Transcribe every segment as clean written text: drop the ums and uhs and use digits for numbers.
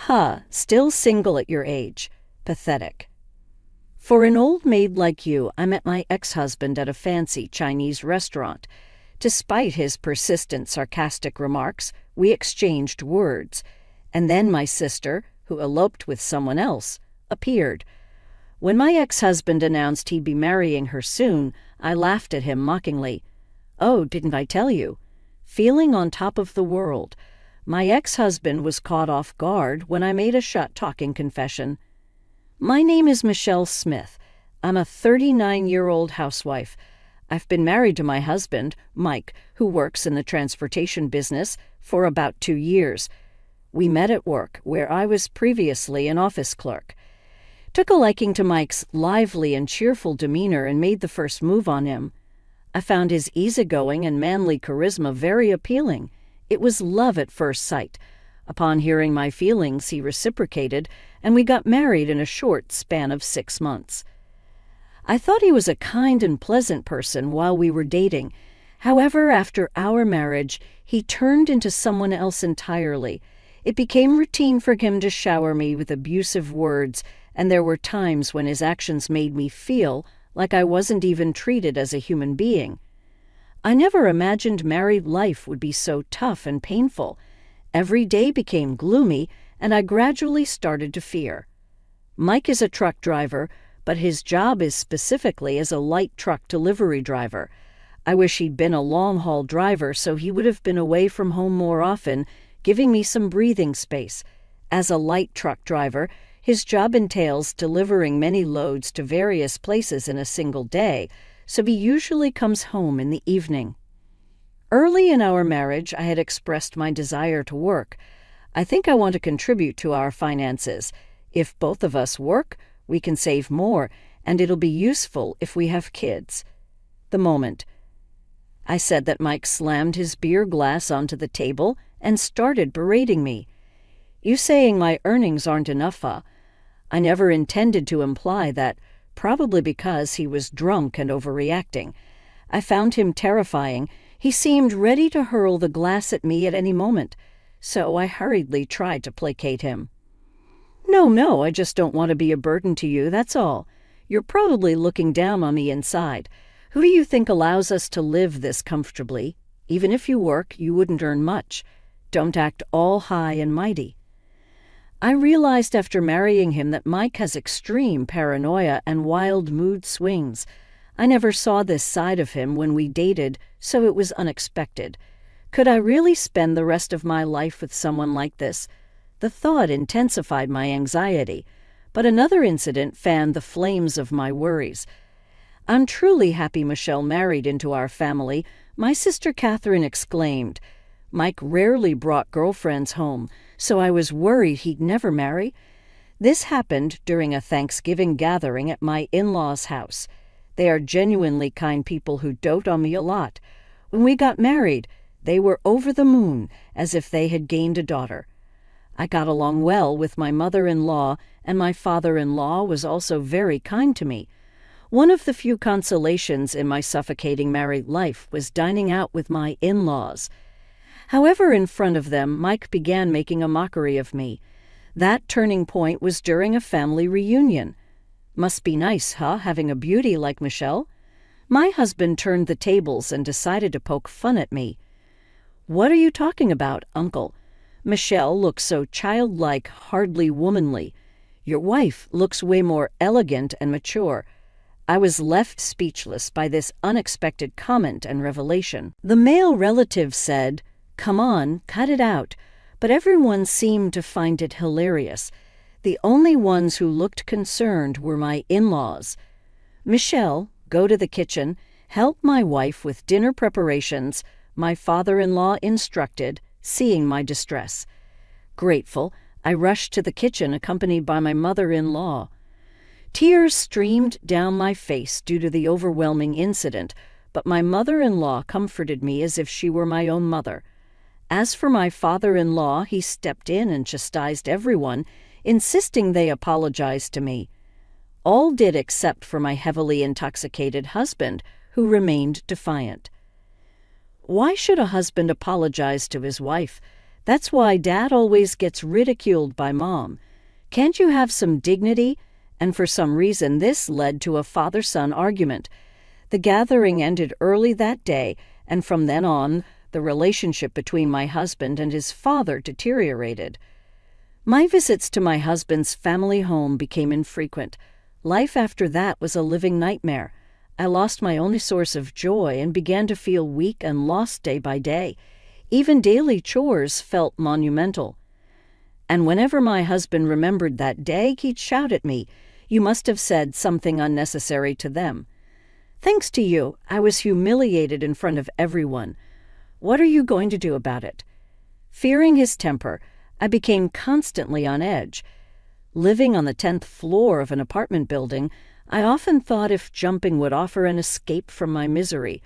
Ha, still single at your age. Pathetic. For an old maid like you, I met my ex-husband at a fancy Chinese restaurant. Despite his persistent sarcastic remarks, we exchanged words. And then my sister, who eloped with someone else, appeared. When my ex-husband announced he'd be marrying her soon, I laughed at him mockingly. Oh, didn't I tell you? Feeling on top of the world. My ex-husband was caught off guard when I made a shut-talking confession. My name is Michelle Smith. I'm a 39-year-old housewife. I've been married to my husband, Mike, who works in the transportation business, for about 2 years. We met at work, where I was previously an office clerk. Took a liking to Mike's lively and cheerful demeanor and made the first move on him. I found his easygoing and manly charisma very appealing. It was love at first sight. Upon hearing my feelings, he reciprocated, and we got married in a short span of 6 months. I thought he was a kind and pleasant person while we were dating. However, after our marriage, he turned into someone else entirely. It became routine for him to shower me with abusive words, and there were times when his actions made me feel like I wasn't even treated as a human being. I never imagined married life would be so tough and painful. Every day became gloomy, and I gradually started to fear. Mike is a truck driver, but his job is specifically as a light truck delivery driver. I wish he'd been a long-haul driver so he would have been away from home more often, giving me some breathing space. As a light truck driver, his job entails delivering many loads to various places in a single day, so he usually comes home in the evening. Early in our marriage, I had expressed my desire to work. I think I want to contribute to our finances. If both of us work, we can save more, and it'll be useful if we have kids. The moment. I said that Mike slammed his beer glass onto the table and started berating me. You saying my earnings aren't enough, huh? I never intended to imply that, probably because he was drunk and overreacting. I found him terrifying. He seemed ready to hurl the glass at me at any moment, so I hurriedly tried to placate him. No, I just don't want to be a burden to you, that's all. You're probably looking down on me inside. Who do you think allows us to live this comfortably? Even if you work, you wouldn't earn much. Don't act all high and mighty. I realized after marrying him that Mike has extreme paranoia and wild mood swings. I never saw this side of him when we dated, so it was unexpected. Could I really spend the rest of my life with someone like this? The thought intensified my anxiety, but another incident fanned the flames of my worries. I'm truly happy Michelle married into our family, my sister Catherine exclaimed. Mike rarely brought girlfriends home, so I was worried he'd never marry. This happened during a Thanksgiving gathering at my in-laws' house. They are genuinely kind people who dote on me a lot. When we got married, they were over the moon, as if they had gained a daughter. I got along well with my mother-in-law, and my father-in-law was also very kind to me. One of the few consolations in my suffocating married life was dining out with my in-laws. However, in front of them, Mike began making a mockery of me. That turning point was during a family reunion. Must be nice, huh, having a beauty like Michelle? My husband turned the tables and decided to poke fun at me. What are you talking about, Uncle? Michelle looks so childlike, hardly womanly. Your wife looks way more elegant and mature. I was left speechless by this unexpected comment and revelation. The male relative said, "Come on, cut it out," but everyone seemed to find it hilarious. The only ones who looked concerned were my in-laws. "Michelle, go to the kitchen, help my wife with dinner preparations," my father-in-law instructed, seeing my distress. Grateful, I rushed to the kitchen accompanied by my mother-in-law. Tears streamed down my face due to the overwhelming incident, but my mother-in-law comforted me as if she were my own mother. As for my father-in-law, he stepped in and chastised everyone, insisting they apologize to me. All did except for my heavily intoxicated husband, who remained defiant. Why should a husband apologize to his wife? That's why Dad always gets ridiculed by Mom. Can't you have some dignity? And for some reason, this led to a father-son argument. The gathering ended early that day, and from then on, the relationship between my husband and his father deteriorated. My visits to my husband's family home became infrequent. Life after that was a living nightmare. I lost my only source of joy and began to feel weak and lost day by day. Even daily chores felt monumental. And whenever my husband remembered that day, he'd shout at me, "You must have said something unnecessary to them." Thanks to you, I was humiliated in front of everyone. What are you going to do about it? Fearing his temper, I became constantly on edge. Living on the 10th floor of an apartment building, I often thought if jumping would offer an escape from my misery.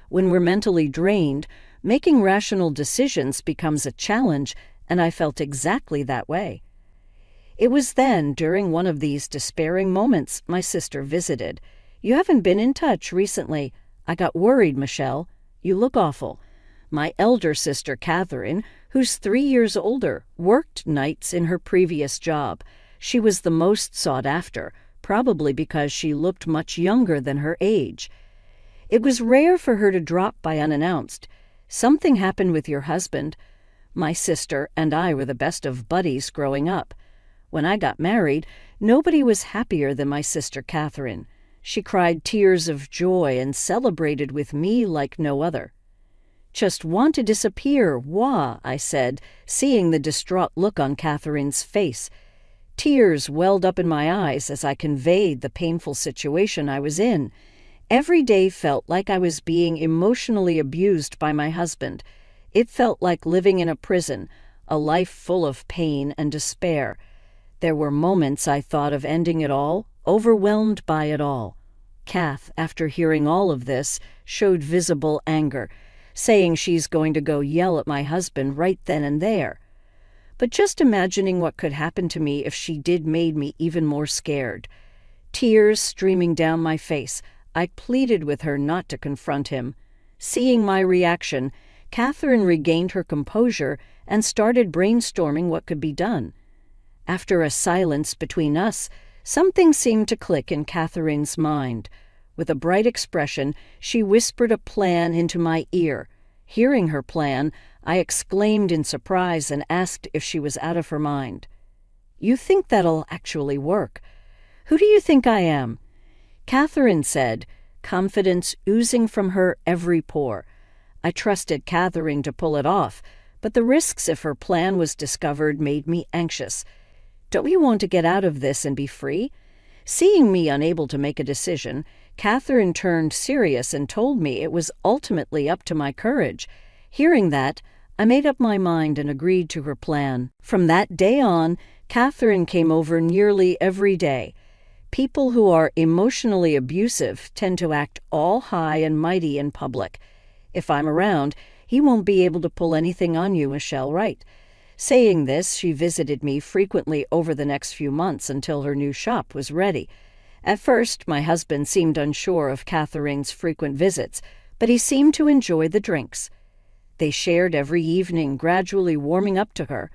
When we're mentally drained, making rational decisions becomes a challenge, and I felt exactly that way. It was then, during one of these despairing moments, my sister visited. "You haven't been in touch recently. I got worried, Michelle. You look awful." My elder sister, Catherine, who's 3 years older, worked nights in her previous job. She was the most sought after, probably because she looked much younger than her age. It was rare for her to drop by unannounced. "Something happened with your husband." My sister and I were the best of buddies growing up. When I got married, nobody was happier than my sister Catherine. She cried tears of joy and celebrated with me like no other. "Just want to disappear, wah," I said, seeing the distraught look on Catherine's face. Tears welled up in my eyes as I conveyed the painful situation I was in. Every day felt like I was being emotionally abused by my husband. It felt like living in a prison, a life full of pain and despair. There were moments I thought of ending it all, overwhelmed by it all. Kath, after hearing all of this, showed visible anger, saying she's going to go yell at my husband right then and there. But just imagining what could happen to me if she did made me even more scared. Tears streaming down my face, I pleaded with her not to confront him. Seeing my reaction, Catherine regained her composure and started brainstorming what could be done. After a silence between us, something seemed to click in Catherine's mind. With a bright expression, she whispered a plan into my ear. Hearing her plan, I exclaimed in surprise and asked if she was out of her mind. "You think that'll actually work? Who do you think I am?" Catherine said, confidence oozing from her every pore. I trusted Catherine to pull it off, but the risks if her plan was discovered made me anxious. "Don't you want to get out of this and be free?" Seeing me unable to make a decision, Catherine turned serious and told me it was ultimately up to my courage. Hearing that, I made up my mind and agreed to her plan. From that day on, Catherine came over nearly every day. People who are emotionally abusive tend to act all high and mighty in public. If I'm around, he won't be able to pull anything on you, Michelle, right? Saying this, she visited me frequently over the next few months until her new shop was ready. At first, my husband seemed unsure of Catherine's frequent visits, but he seemed to enjoy the drinks. They shared every evening, gradually warming up to her.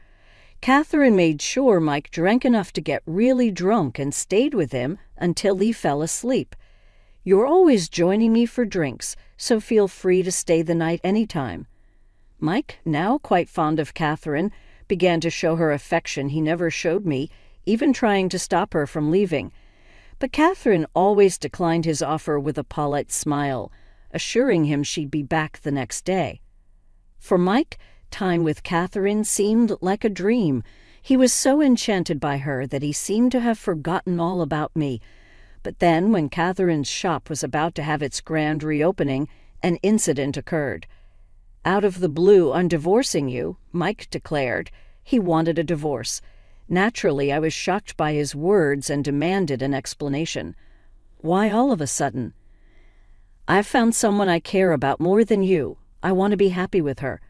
Catherine made sure Mike drank enough to get really drunk and stayed with him until he fell asleep. "You're always joining me for drinks, so feel free to stay the night anytime." Mike, now quite fond of Catherine, began to show her affection he never showed me, even trying to stop her from leaving. But Catherine always declined his offer with a polite smile, assuring him she'd be back the next day. For Mike, time with Catherine seemed like a dream. He was so enchanted by her that he seemed to have forgotten all about me. But then, when Catherine's shop was about to have its grand reopening, an incident occurred. "Out of the blue, I'm divorcing you," Mike declared. He wanted a divorce. Naturally, I was shocked by his words and demanded an explanation. "Why all of a sudden?" "I've found someone I care about more than you. I want to be happy with her."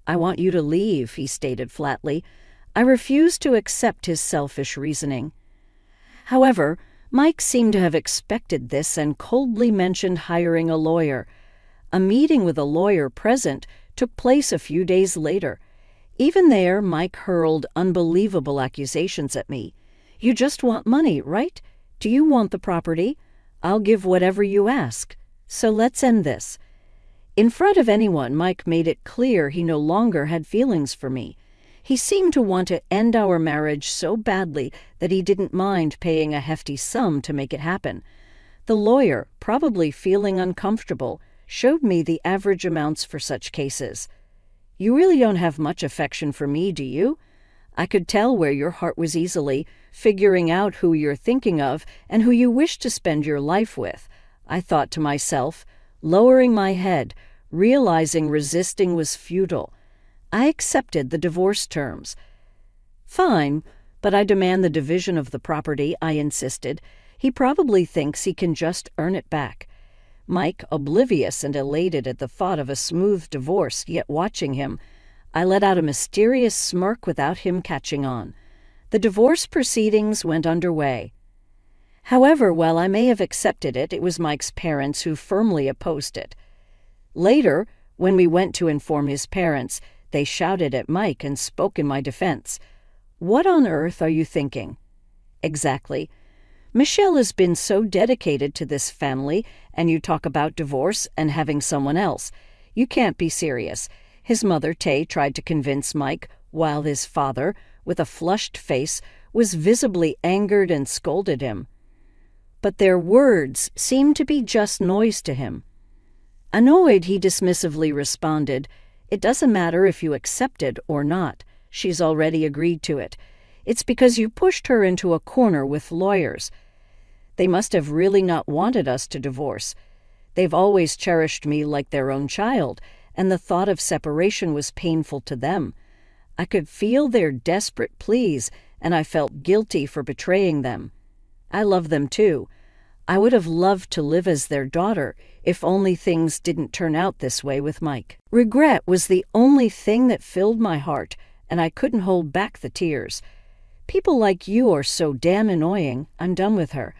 "I want you to leave," he stated flatly. I refused to accept his selfish reasoning. However, Mike seemed to have expected this and coldly mentioned hiring a lawyer. A meeting with a lawyer present took place a few days later. Even there, Mike hurled unbelievable accusations at me. "You just want money, right? Do you want the property? I'll give whatever you ask. So let's end this." In front of anyone, Mike made it clear he no longer had feelings for me. He seemed to want to end our marriage so badly that he didn't mind paying a hefty sum to make it happen. The lawyer, probably feeling uncomfortable, showed me the average amounts for such cases. "You really don't have much affection for me, do you?" I could tell where your heart was easily, figuring out who you're thinking of and who you wish to spend your life with, I thought to myself, lowering my head, realizing resisting was futile. I accepted the divorce terms. "Fine, but I demand the division of the property," I insisted. "He probably thinks he can just earn it back." Mike, oblivious and elated at the thought of a smooth divorce, yet watching him, I let out a mysterious smirk without him catching on. The divorce proceedings went underway. However, while I may have accepted it, it was Mike's parents who firmly opposed it. Later, when we went to inform his parents, they shouted at Mike and spoke in my defense. "What on earth are you thinking?" "Exactly. Michelle has been so dedicated to this family, and you talk about divorce and having someone else. You can't be serious." His mother, Tay, tried to convince Mike, while his father, with a flushed face, was visibly angered and scolded him. But their words seemed to be just noise to him. Annoyed, he dismissively responded, "It doesn't matter if you accept it or not. She's already agreed to it. It's because you pushed her into a corner with lawyers. They must have really not wanted us to divorce. They've always cherished me like their own child, and the thought of separation was painful to them. I could feel their desperate pleas, and I felt guilty for betraying them. I love them too. I would have loved to live as their daughter, if only things didn't turn out this way with Mike." Regret was the only thing that filled my heart, and I couldn't hold back the tears. "People like you are so damn annoying. I'm done with her.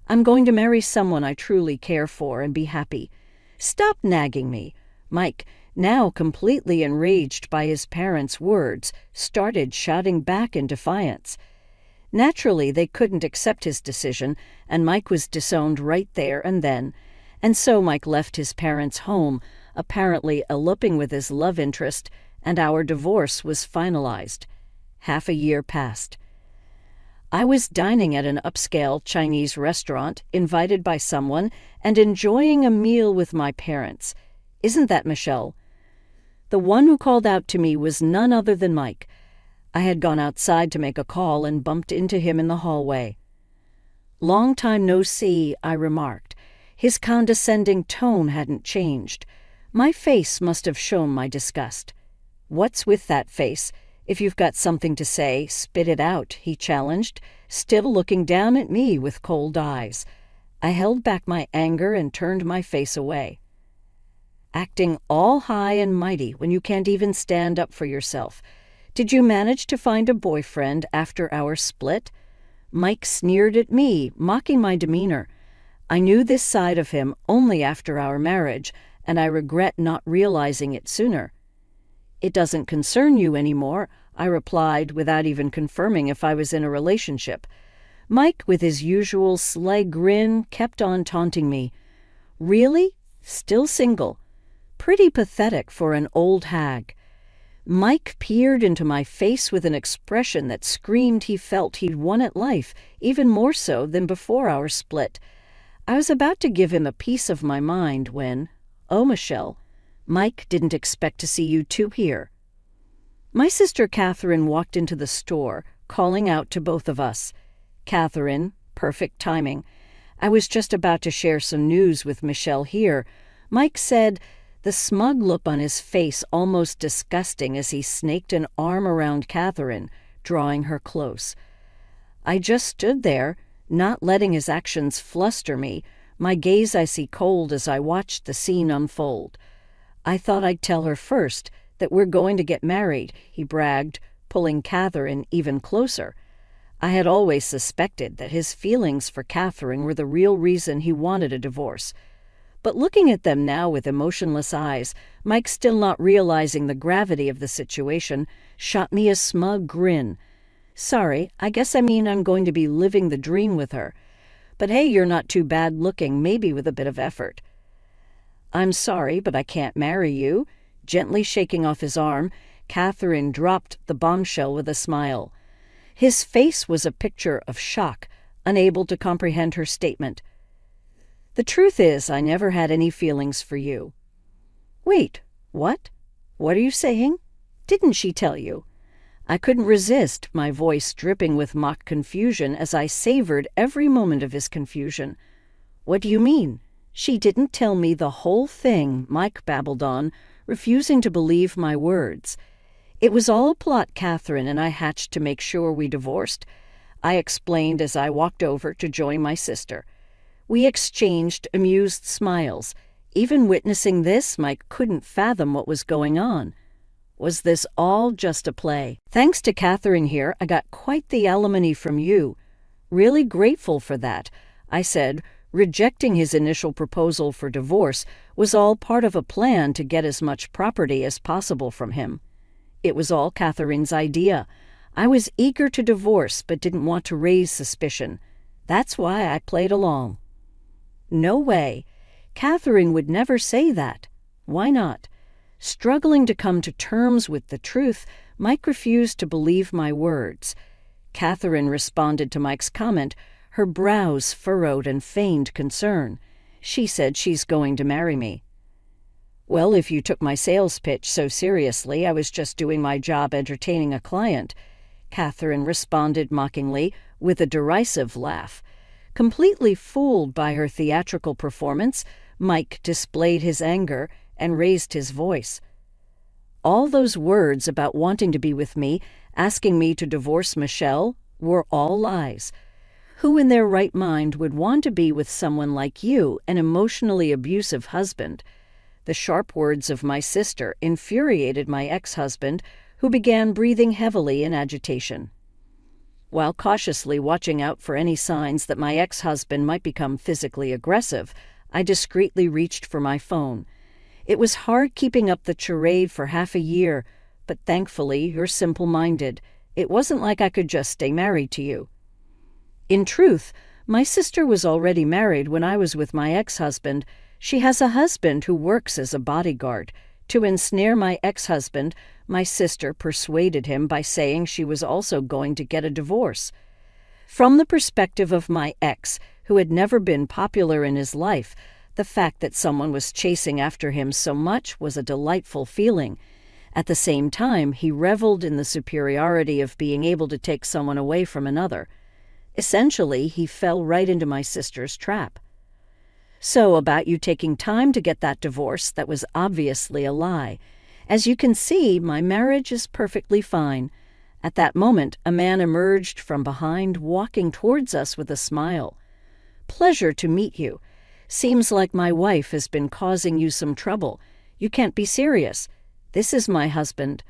I'm going to marry someone I truly care for and be happy. Stop nagging me." Mike, now completely enraged by his parents' words, started shouting back in defiance. Naturally, they couldn't accept his decision, and Mike was disowned right there and then. And so Mike left his parents' home, apparently eloping with his love interest, and our divorce was finalized. Half a year passed. I was dining at an upscale Chinese restaurant, invited by someone, and enjoying a meal with my parents. Isn't that Michelle? The one who called out to me was none other than Mike. I had gone outside to make a call and bumped into him in the hallway. "Long time no see," I remarked. His condescending tone hadn't changed. My face must have shown my disgust. "What's with that face? If you've got something to say, spit it out," he challenged, still looking down at me with cold eyes. I held back my anger and turned my face away. "Acting all high and mighty when you can't even stand up for yourself. Did you manage to find a boyfriend after our split?" Mike sneered at me, mocking my demeanor. I knew this side of him only after our marriage, and I regret not realizing it sooner. "It doesn't concern you anymore," I replied without even confirming if I was in a relationship. Mike, with his usual sly grin, kept on taunting me. "Really? Still single? Pretty pathetic for an old hag." Mike peered into my face with an expression that screamed he felt he'd won at life, even more so than before our split. I was about to give him a piece of my mind when, "Oh, Michelle, Mike didn't expect to see you two here." My sister Catherine walked into the store, calling out to both of us. "Catherine, perfect timing. I was just about to share some news with Michelle here," Mike said, the smug look on his face almost disgusting as he snaked an arm around Catherine, drawing her close. I just stood there, not letting his actions fluster me, my gaze icy cold as I watched the scene unfold. "I thought I'd tell her first that we're going to get married," he bragged, pulling Catherine even closer. I had always suspected that his feelings for Catherine were the real reason he wanted a divorce. But looking at them now with emotionless eyes, Mike, still not realizing the gravity of the situation, shot me a smug grin. "Sorry, I guess I mean I'm going to be living the dream with her. But hey, you're not too bad looking, maybe with a bit of effort." "I'm sorry, but I can't marry you." Gently shaking off his arm, Catherine dropped the bombshell with a smile. His face was a picture of shock, unable to comprehend her statement. "The truth is, I never had any feelings for you." "Wait, what? What are you saying? Didn't she tell you?" I couldn't resist, my voice dripping with mock confusion as I savored every moment of his confusion. "What do you mean? She didn't tell me the whole thing," Mike babbled on, refusing to believe my words. "It was all a plot Catherine and I hatched to make sure we divorced," I explained as I walked over to join my sister. We exchanged amused smiles. Even witnessing this, Mike couldn't fathom what was going on. Was this all just a play? "Thanks to Catherine here, I got quite the alimony from you. Really grateful for that," I said. Rejecting his initial proposal for divorce was all part of a plan to get as much property as possible from him. It was all Catherine's idea. I was eager to divorce but didn't want to raise suspicion. That's why I played along. No way. Catherine would never say that. Why not? Struggling to come to terms with the truth, Mike refused to believe my words. Catherine responded to Mike's comment, her brows furrowed in feigned concern. She said she's going to marry me. "Well, if you took my sales pitch so seriously, I was just doing my job entertaining a client," Catherine responded mockingly with a derisive laugh. Completely fooled by her theatrical performance, Mike displayed his anger and raised his voice. "All those words about wanting to be with me, asking me to divorce Michelle, were all lies. Who in their right mind would want to be with someone like you, an emotionally abusive husband?" The sharp words of my sister infuriated my ex-husband, who began breathing heavily in agitation. While cautiously watching out for any signs that my ex-husband might become physically aggressive, I discreetly reached for my phone. It was hard keeping up the charade for half a year, but thankfully you're simple-minded. It wasn't like I could just stay married to you. In truth, my sister was already married when I was with my ex-husband. She has a husband who works as a bodyguard. To ensnare my ex-husband, my sister persuaded him by saying she was also going to get a divorce. From the perspective of my ex, who had never been popular in his life, the fact that someone was chasing after him so much was a delightful feeling. At the same time, he reveled in the superiority of being able to take someone away from another. Essentially, he fell right into my sister's trap. "So, about you taking time to get that divorce, that was obviously a lie. As you can see, my marriage is perfectly fine." At that moment, a man emerged from behind, walking towards us with a smile. "Pleasure to meet you. Seems like my wife has been causing you some trouble. You can't be serious. This is my husband."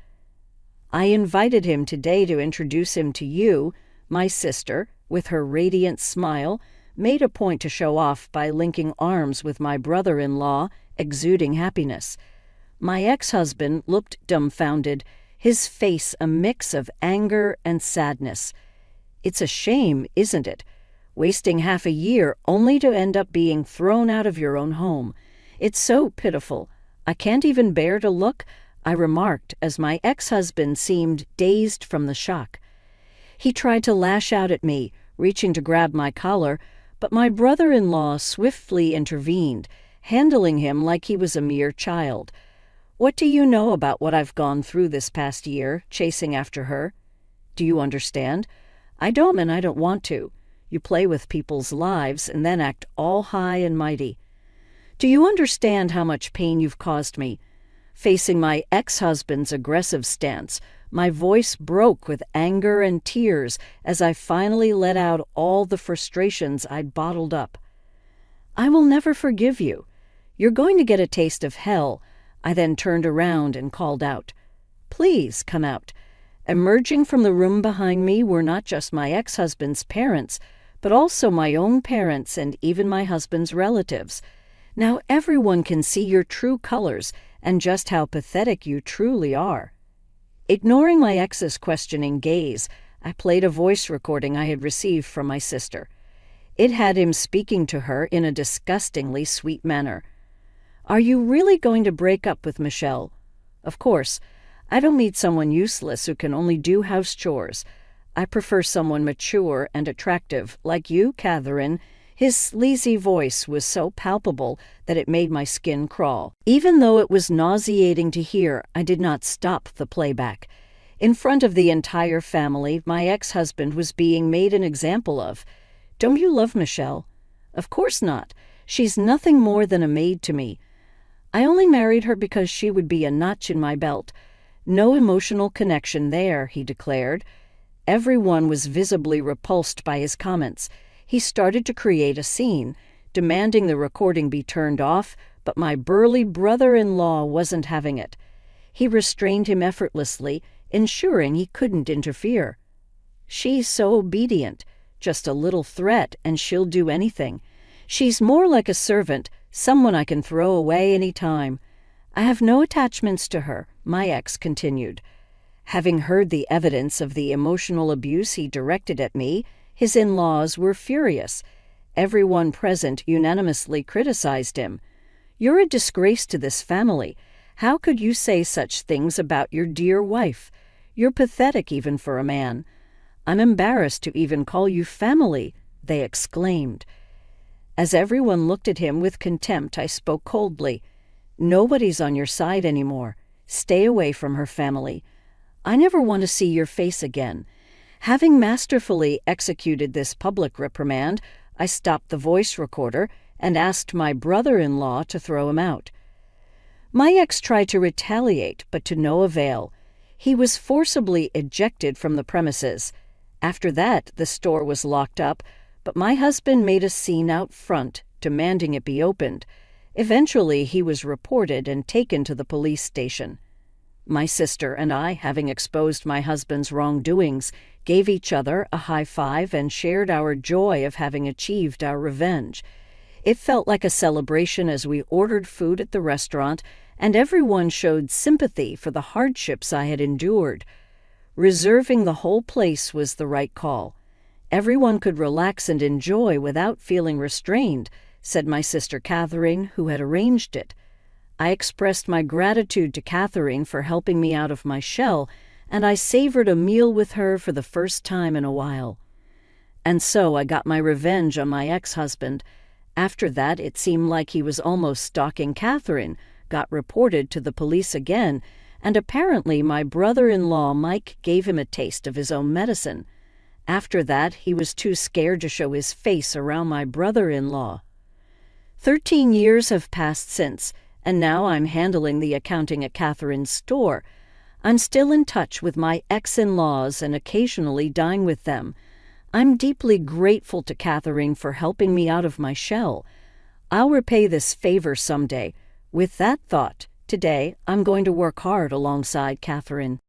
I invited him today to introduce him to you. My sister, with her radiant smile, made a point to show off by linking arms with my brother-in-law, exuding happiness. My ex-husband looked dumbfounded, his face a mix of anger and sadness. It's a shame, isn't it? Wasting half a year only to end up being thrown out of your own home. It's so pitiful. I can't even bear to look, I remarked as my ex-husband seemed dazed from the shock. He tried to lash out at me, reaching to grab my collar, but my brother-in-law swiftly intervened, handling him like he was a mere child. "What do you know about what I've gone through this past year, chasing after her? Do you understand? I don't, and I don't want to. You play with people's lives and then act all high and mighty. Do you understand how much pain you've caused me?" Facing my ex-husband's aggressive stance, my voice broke with anger and tears as I finally let out all the frustrations I'd bottled up. "I will never forgive you. You're going to get a taste of hell." I then turned around and called out, "Please come out." Emerging from the room behind me were not just my ex-husband's parents, but also my own parents and even my husband's relatives. Now everyone can see your true colors and just how pathetic you truly are." Ignoring my ex's questioning gaze, I played a voice recording I had received from my sister. It had him speaking to her in a disgustingly sweet manner. "Are you really going to break up with Michelle? Of course, I don't need someone useless who can only do house chores. I prefer someone mature and attractive, like you, Catherine." His sleazy voice was so palpable that it made my skin crawl. Even though it was nauseating to hear, I did not stop the playback. In front of the entire family, my ex-husband was being made an example of. "Don't you love Michelle?" "Of course not. She's nothing more than a maid to me. I only married her because she would be a notch in my belt. No emotional connection there," he declared. Everyone was visibly repulsed by his comments. He started to create a scene, demanding the recording be turned off, but my burly brother-in-law wasn't having it. He restrained him effortlessly, ensuring he couldn't interfere. "She's so obedient. Just a little threat and she'll do anything. She's more like a servant, someone I can throw away any time. I have no attachments to her," my ex continued. Having heard the evidence of the emotional abuse he directed at me, his in-laws were furious. Everyone present unanimously criticized him. "You're a disgrace to this family. How could you say such things about your dear wife? You're pathetic even for a man. I'm embarrassed to even call you family," they exclaimed. As everyone looked at him with contempt, I spoke coldly. "Nobody's on your side anymore. Stay away from her family. I never want to see your face again." Having masterfully executed this public reprimand, I stopped the voice recorder and asked my brother-in-law to throw him out. My ex tried to retaliate, but to no avail. He was forcibly ejected from the premises. After that, the store was locked up, but my husband made a scene out front, demanding it be opened. Eventually, he was reported and taken to the police station. My sister and I, having exposed my husband's wrongdoings, gave each other a high five and shared our joy of having achieved our revenge. It felt like a celebration as we ordered food at the restaurant, and everyone showed sympathy for the hardships I had endured. Reserving the whole place was the right call. Everyone could relax and enjoy without feeling restrained, said my sister Catherine, who had arranged it. I expressed my gratitude to Catherine for helping me out of my shell, and I savored a meal with her for the first time in a while. And so I got my revenge on my ex-husband. After that, it seemed like he was almost stalking Catherine, got reported to the police again, and apparently my brother-in-law Mike gave him a taste of his own medicine. After that, he was too scared to show his face around my brother-in-law. 13 years have passed since, and now I'm handling the accounting at Catherine's store. I'm still in touch with my ex-in-laws and occasionally dine with them. I'm deeply grateful to Catherine for helping me out of my shell. I'll repay this favor someday. With that thought, today I'm going to work hard alongside Catherine.